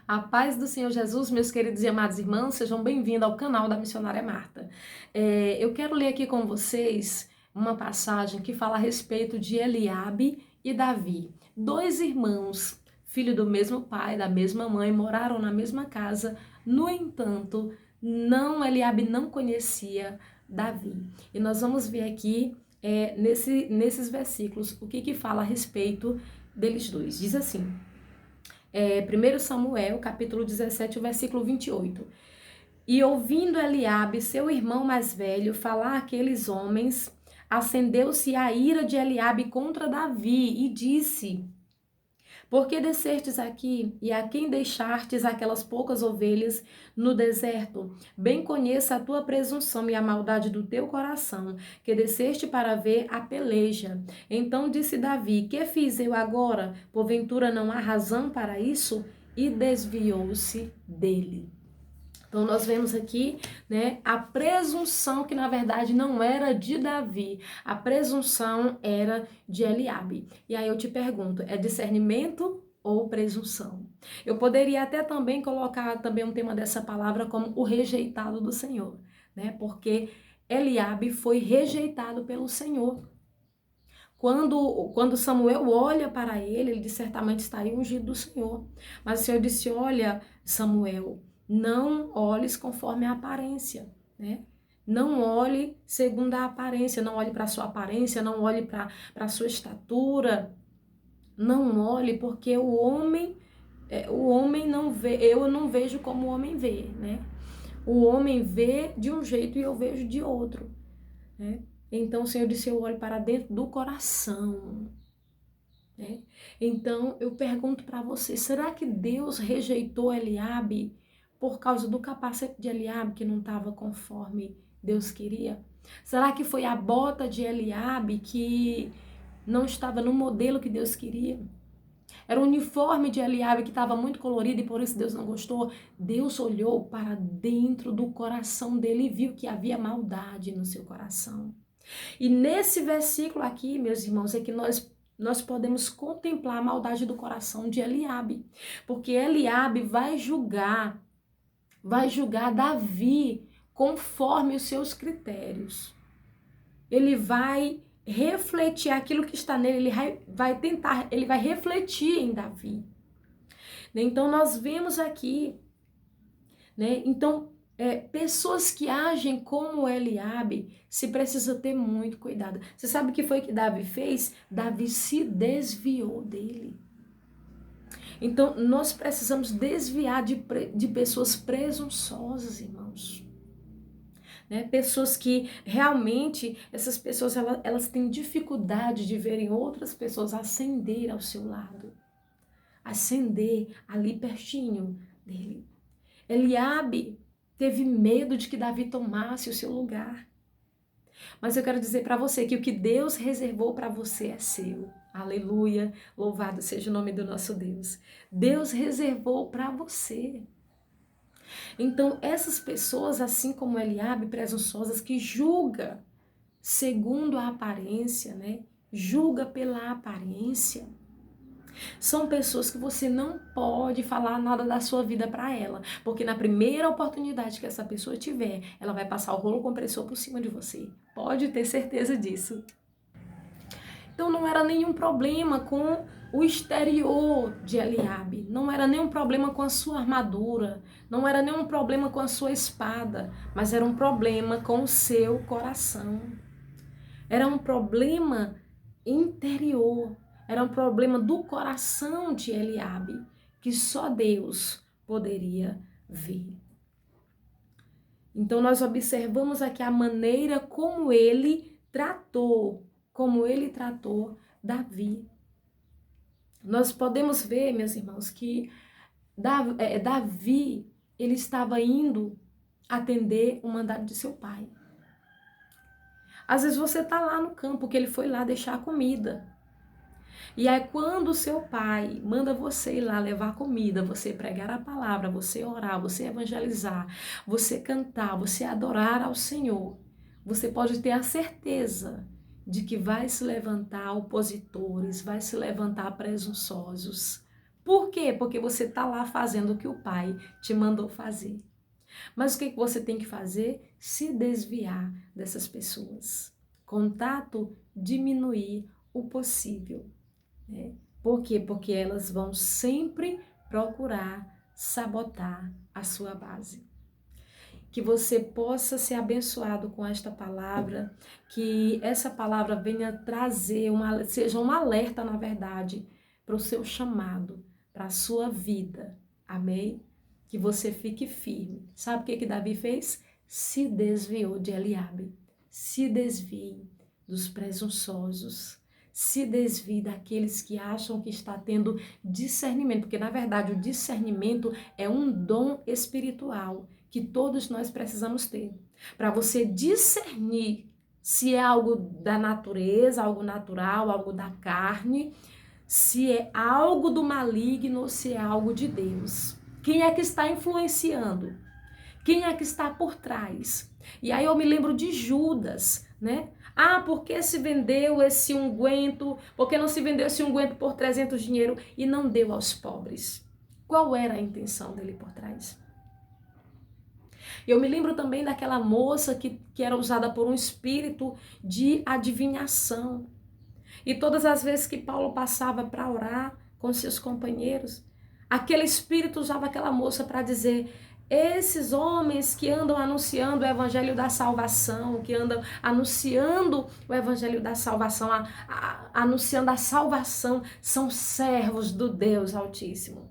A paz do Senhor Jesus, meus queridos e amados irmãos, sejam bem-vindos ao canal da Missionária Marta. Eu quero ler aqui com vocês uma passagem que fala a respeito de Eliabe e Davi. Dois irmãos, filho do mesmo pai, da mesma mãe, moraram na mesma casa. No entanto, Eliabe não conhecia Davi. E nós vamos ver aqui, nesses versículos, o que fala a respeito deles dois. Diz assim... 1 Samuel, capítulo 17, versículo 28. E ouvindo Eliabe, seu irmão mais velho, falar aqueles homens, acendeu-se a ira de Eliabe contra Davi e disse: por que descestes aqui e a quem deixastes aquelas poucas ovelhas no deserto? Bem conheça a tua presunção e a maldade do teu coração, que desceste para ver a peleja. Então disse Davi: que fiz eu agora? Porventura não há razão para isso? E desviou-se dele. Então nós vemos aqui, a presunção que na verdade não era de Davi, a presunção era de Eliabe. E aí eu te pergunto, é discernimento ou presunção? Eu poderia até também colocar também um tema dessa palavra como o rejeitado do Senhor, Porque Eliabe foi rejeitado pelo Senhor. Quando Samuel olha para ele diz, certamente está aí ungido do Senhor. Mas o Senhor disse, olha, Samuel, não olhes conforme a aparência, Não olhe segundo a aparência, não olhe para a sua aparência, não olhe para a sua estatura, não olhe porque o homem não vê, eu não vejo como o homem vê, O homem vê de um jeito e eu vejo de outro, Então o Senhor disse, eu olho para dentro do coração, Então eu pergunto para você, será que Deus rejeitou Eliabe por causa do capacete de Eliabe que não estava conforme Deus queria? Será que foi a bota de Eliabe que não estava no modelo que Deus queria? Era o uniforme de Eliabe que estava muito colorido e por isso Deus não gostou? Deus olhou para dentro do coração dele e viu que havia maldade no seu coração. E nesse versículo aqui, meus irmãos, é que nós podemos contemplar a maldade do coração de Eliabe, porque Eliabe vai julgar Davi conforme os seus critérios. Ele vai refletir aquilo que está nele, ele vai refletir em Davi. Então nós vemos aqui, Então pessoas que agem como Eliabe, se precisa ter muito cuidado. Você sabe o que foi que Davi fez? Davi se desviou dele. Então, nós precisamos desviar de pessoas presunçosas, irmãos. Pessoas que realmente, essas pessoas, elas têm dificuldade de verem outras pessoas ascender ao seu lado. Ascender ali pertinho dele. Eliabe teve medo de que Davi tomasse o seu lugar. Mas eu quero dizer para você que o que Deus reservou para você é seu. Aleluia, louvado seja o nome do nosso Deus. Deus reservou para você. Então, essas pessoas, assim como Eliabe, presunçosas, que julga segundo a aparência, Julga pela aparência. São pessoas que você não pode falar nada da sua vida para ela, porque na primeira oportunidade que essa pessoa tiver, ela vai passar o rolo compressor por cima de você. Pode ter certeza disso. Então não era nenhum problema com o exterior de Eliabe, não era nenhum problema com a sua armadura, não era nenhum problema com a sua espada, mas era um problema com o seu coração. Era um problema interior. Era um problema do coração de Eliabe, que só Deus poderia ver. Então nós observamos aqui a maneira como ele tratou Davi. Nós podemos ver, meus irmãos, que Davi, ele estava indo atender o mandato de seu pai. Às vezes você está lá no campo, que ele foi lá deixar a comida. E aí quando o seu pai manda você ir lá levar comida, você pregar a palavra, você orar, você evangelizar, você cantar, você adorar ao Senhor, você pode ter a certeza de que vai se levantar opositores, vai se levantar presunçosos Por quê? Porque você está lá fazendo o que o pai te mandou fazer. Mas o que você tem que fazer? Se desviar dessas pessoas. Contato, diminuir o possível. Né? Por quê? Porque elas vão sempre procurar sabotar a sua base. Que você possa ser abençoado com esta palavra, que essa palavra venha trazer, seja um alerta, na verdade, para o seu chamado, para a sua vida. Amém? Que você fique firme. Sabe o que Davi fez? Se desviou de Eliabe. Se desvie dos presunçosos. Se desvie daqueles que acham que está tendo discernimento, porque na verdade o discernimento é um dom espiritual que todos nós precisamos ter. Para você discernir se é algo da natureza, algo natural, algo da carne, se é algo do maligno ou se é algo de Deus. Quem é que está influenciando? Quem é que está por trás? E aí eu me lembro de Judas, né? Ah, por que se vendeu esse unguento? Por que não se vendeu esse unguento por 300 dinheiro e não deu aos pobres? Qual era a intenção dele por trás? Eu me lembro também daquela moça que era usada por um espírito de adivinhação. E todas as vezes que Paulo passava para orar com seus companheiros, aquele espírito usava aquela moça para dizer: esses homens que andam anunciando o evangelho da salvação, que andam anunciando o evangelho da salvação, anunciando a salvação, são servos do Deus Altíssimo.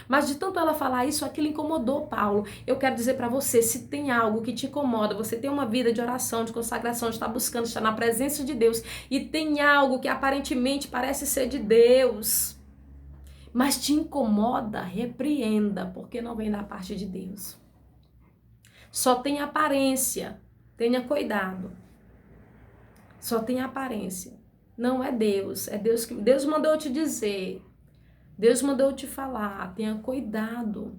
Mas de tanto ela falar isso, aquilo incomodou Paulo. Eu quero dizer para você, se tem algo que te incomoda, você tem uma vida de oração, de consagração, de estar buscando, estar na presença de Deus, e tem algo que aparentemente parece ser de Deus, mas te incomoda, repreenda, porque não vem da parte de Deus. Só tem aparência, tenha cuidado. Só tem aparência. Não é Deus, é Deus que Deus mandou eu te dizer. Deus mandou eu te falar, tenha cuidado.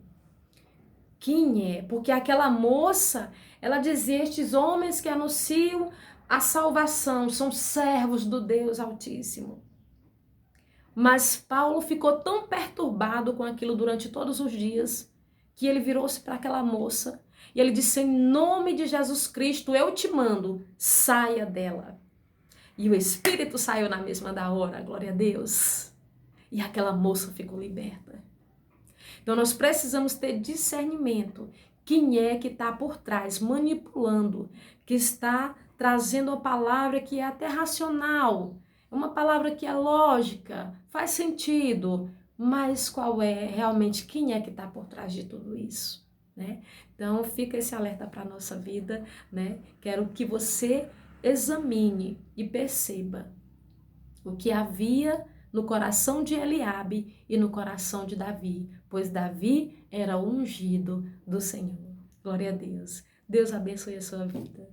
Quem é? Porque aquela moça, ela dizia: estes homens que anunciam a salvação são servos do Deus Altíssimo. Mas Paulo ficou tão perturbado com aquilo durante todos os dias, que ele virou-se para aquela moça e ele disse: em nome de Jesus Cristo, eu te mando, saia dela. E o espírito saiu na mesma da hora, glória a Deus. E aquela moça ficou liberta. Então nós precisamos ter discernimento. Quem é que está por trás, manipulando, que está trazendo a palavra que é até racional, uma palavra que é lógica, faz sentido, mas qual é realmente, quem é que está por trás de tudo isso? Né? Então fica esse alerta para a nossa vida, né? Quero que você examine e perceba o que havia no coração de Eliabe e no coração de Davi, pois Davi era o ungido do Senhor. Glória a Deus. Deus abençoe a sua vida.